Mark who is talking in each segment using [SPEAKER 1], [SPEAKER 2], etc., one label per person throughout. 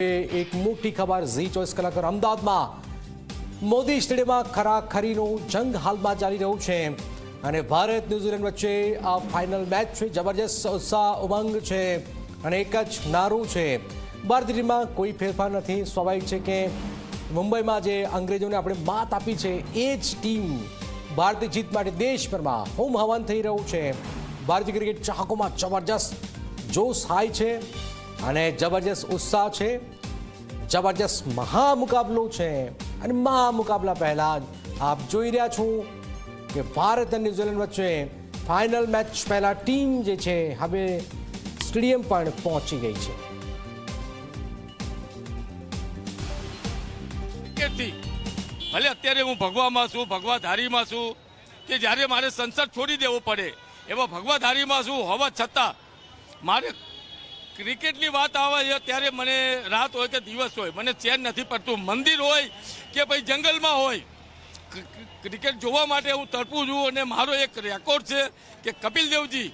[SPEAKER 1] એક મોટી ખબર ઝી 24 કલાક અમદાવાદમાં મોદી સ્ટેડિયમમાં ખરાખરીનો જંગ હાલમાં ચાલી રહ્યો છે અને ભારત ન્યુઝીલેન્ડ વચ્ચે આ ફાઇનલ મેચ છે. જબરજસ્ત ઉત્સાહ ઉમંગ છે અને એક જ નારું છે. ભારતીય ટીમમાં કોઈ ફેરફાર નથી. સ્વાભાવિક છે કે મુંબઈમાં જે અંગ્રેજોને આપણે માત આપી છે એ જ ટીમ ભારતીય જીત માટે દેશભરમાં હોમ હવન થઈ રહ્યું છે. ભારતીય ક્રિકેટ ચાહકોમાં જબરજસ્ત જોશ હાઈ છે અને જબરજસ્ત ઉત્સાહ છે. જબરજસ્ત મહામુકાબલો છે અને મહામુકાબલા પહેલા આપ જોઈ રહ્યા છો કે ભારત અને ન્યુઝીલેન્ડ વચ્ચે ફાઇનલ મેચ પહેલા ટીમ જે છે હવે સ્ટેડિયમ પણ પહોંચી ગઈ છે.
[SPEAKER 2] ભલે અત્યારે હું ભગવામાં છું, ભગવાધારીમાં છું, કે જ્યારે મારે સંસદ છોડી દેવો પડે એવા ભગવાધારીમાં છું હોવા છતાં મારે ક્રિકેટની વાત આવે છે ત્યારે મને રાત હોય કે દિવસ હોય મને ચેન નથી પડતું. મંદિર હોય કે ભાઈ જંગલમાં હોય, ક્રિકેટ જોવા માટે હું તડપું છું. અને મારો એક રેકોર્ડ છે કે કપિલ દેવજી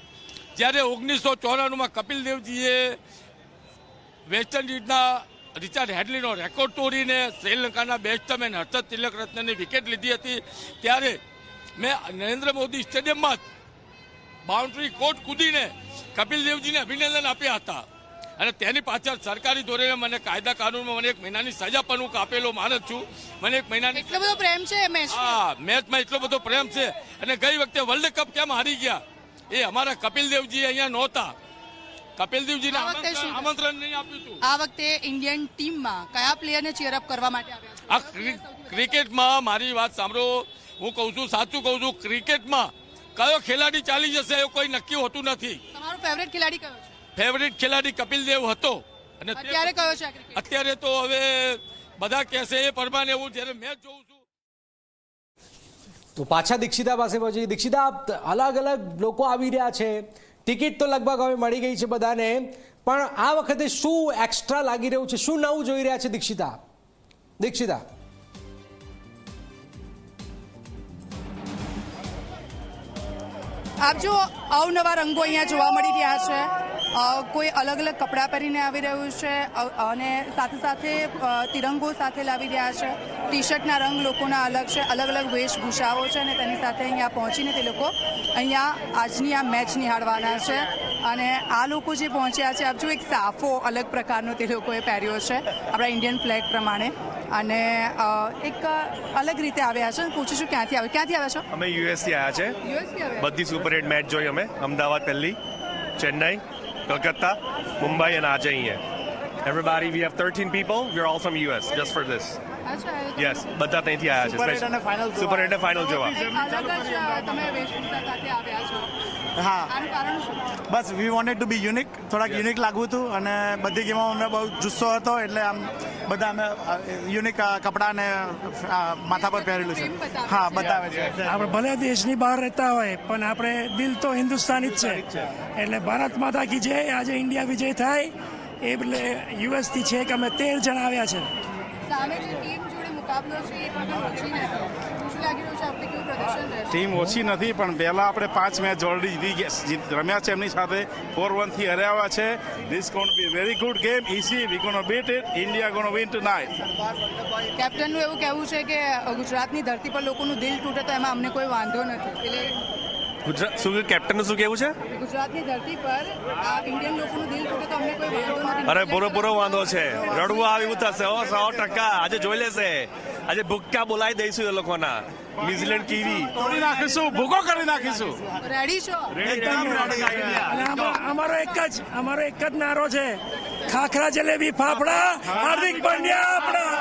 [SPEAKER 2] જ્યારે 1994માં કપિલ દેવજીએ વેસ્ટ ઇન્ડિઝના રિચાર્ડ હેડલીનો રેકોર્ડ તોડીને શ્રીલંકાના બેટ્સમેન હર્ષદ તિલક રત્નની વિકેટ લીધી હતી ત્યારે મેં નરેન્દ્ર મોદી સ્ટેડિયમમાં બાઉન્ડ્રી કોર્ટ કૂદીને કપિલ દેવજીને અભિનંદન આપ્યા હતા. અને તેની પાછળ સરકારી ધોરણે મને કાયદા કાનૂનમાં મને 1 મહિનાની સજા પણ હું આપેલો માનસ છું. મને 1 મહિનાની
[SPEAKER 3] એટલો બધો પ્રેમ છે
[SPEAKER 2] મેચમાં એટલો બધો પ્રેમ છે. અને ગઈ વખતે વર્લ્ડ કપ કેમ હારી ગયા એ અમારા કપિલ દેવજી અહીંયા નહોતા. કપિલ દેવજીને આમંત્રણ નહીં આપ્યું હતું.
[SPEAKER 3] આ વખતે ઇન્ડિયન ટીમમાં કયા પ્લેયરને ચીયર અપ કરવા માટે આવ્યા
[SPEAKER 2] આ ક્રિકેટમાં મારી વાત સાંભળો, હું કહું છું, સાચું કહું છું, ક્રિકેટમાં કયો ખેલાડી ચાલી જશે એ કોઈ નક્કી હોતું નથી.
[SPEAKER 3] તમારો ફેવરેટ ખેલાડી કયો છે?
[SPEAKER 2] ફેવરેટ ખેલાડી કપિલ દેવ હતો. અને
[SPEAKER 3] અત્યારે કયો છે?
[SPEAKER 2] અત્યારે તો હવે બધા કહેશે એ પ્રમાણે હું જ્યારે મેચ જોઉં છું.
[SPEAKER 1] તો પાછા દીક્ષિતા પાસે પહોંચી. દીક્ષિતા, અલગ અલગ લોકો આવી રહ્યા છે, ટિકિટ તો લગભગ હવે મળી ગઈ છે બધાને, પણ આ વખતે શું એક્સ્ટ્રા લાગી રહ્યું છે, શું નવું જોઈ રહ્યા છે દીક્ષિતા?
[SPEAKER 3] આપ જો અવનવા રંગો અહીંયા જોવા મળી રહ્યા છે. કોઈ અલગ અલગ કપડાં પહેરીને આવી રહ્યું છે અને સાથે સાથે તિરંગો સાથે લાવી રહ્યા છે. ટી શર્ટના રંગ લોકોના અલગ છે, અલગ અલગ વેશભૂષાઓ છે અને તેની સાથે અહીંયા પહોંચીને તે લોકો અહીંયા આજની આ મેચ નિહાળવાના છે. અને આ લોકો જે પહોંચ્યા છે, આપ જો એક સાફો અલગ પ્રકારનો તે લોકોએ પહેર્યો છે આપણા ઇન્ડિયન ફ્લેગ પ્રમાણે અને એક અલગ રીતે આવ્યા છે. પૂછીશું ક્યાંથી આવ્યા છો?
[SPEAKER 4] અમે યુએસથી આવ્યા છે. બધી સુપરહિટ મેચ જોઈ અમે. અમદાવાદ પહેલી, ચેન્નાઈ, કલકત્તા, મુંબઈ અને આજે અહીંયા. Everybody, we have 13 people. We're all from US just for this. Yes, બધા ત્યાંથી આવ્યા છે. સુપર હિટ અને ફાઇનલ જોવા.
[SPEAKER 3] તમે વેશભૂષા સાથે આવ્યા છો.
[SPEAKER 5] હા,
[SPEAKER 3] આનું કારણ શું?
[SPEAKER 5] બસ we wanted to be unique. થોડાક યુનિક લાગવું હતું અને બધી ગેમમાં અમને બહુ જુસ્સો હતો એટલે આમ બધા અમે યુનિક કપડાં ને માથા પર પહેરેલું છે. હા, બતાવે છે.
[SPEAKER 6] આપણે ભલે દેશની બહાર રહેતા હોય પણ આપણે દિલ તો હિન્દુસ્તાની જ છે. એટલે ભારત માતા કી જય. આજે ઇન્ડિયા વિજય થાય એટલે યુએસથી છે કે અમે 13 જણા આવ્યા છે.
[SPEAKER 3] સામે જે ટીમ જોડે મુકાબલો છે એ પણ ઓછી નથી. શું લાગી રહ્યું છે આપણે કેવું પ્રદર્શન રહેશે?
[SPEAKER 7] ટીમ ઓછી નથી પણ પહેલા આપણે 5 મેચ ઓલરેડી રમ્યા છે એમની સાથે. 4-1 થી હરાવ્યા છે. This gonna be very good game. Easy, we gonna beat it. India gonna win tonight.
[SPEAKER 3] કેપ્ટનનું એવું કહેવું છે કે ગુજરાતની ધરતી પર લોકોનું દિલ તૂટે તો એમાં અમને કોઈ વાંધો નથી. એટલે
[SPEAKER 4] કેપ્ટનનું શું કેવું છે?
[SPEAKER 3] ગુજરાતની ધરતી પર ઇન્ડિયન લોકોનું દિલ તૂટે તો અમને કોઈ વાંધો નથી.
[SPEAKER 4] અરે પૂરો વાંધો છે. રડવું આવ્યું થશે 100%. આજે જોઈ લેશે. આજે ભૂક્કા બોલાવી દઈશું એ લોકોના. ન્યુઝીલેન્ડ કીવી
[SPEAKER 7] તોડી નાખીશું, ભૂકો કરી નાખીશું.
[SPEAKER 3] રેડી છો?
[SPEAKER 6] અમારો એક જ નારો છે, ખાખરા જલેબી ફાફડા, હાર્દિક પંડ્યા આપણા.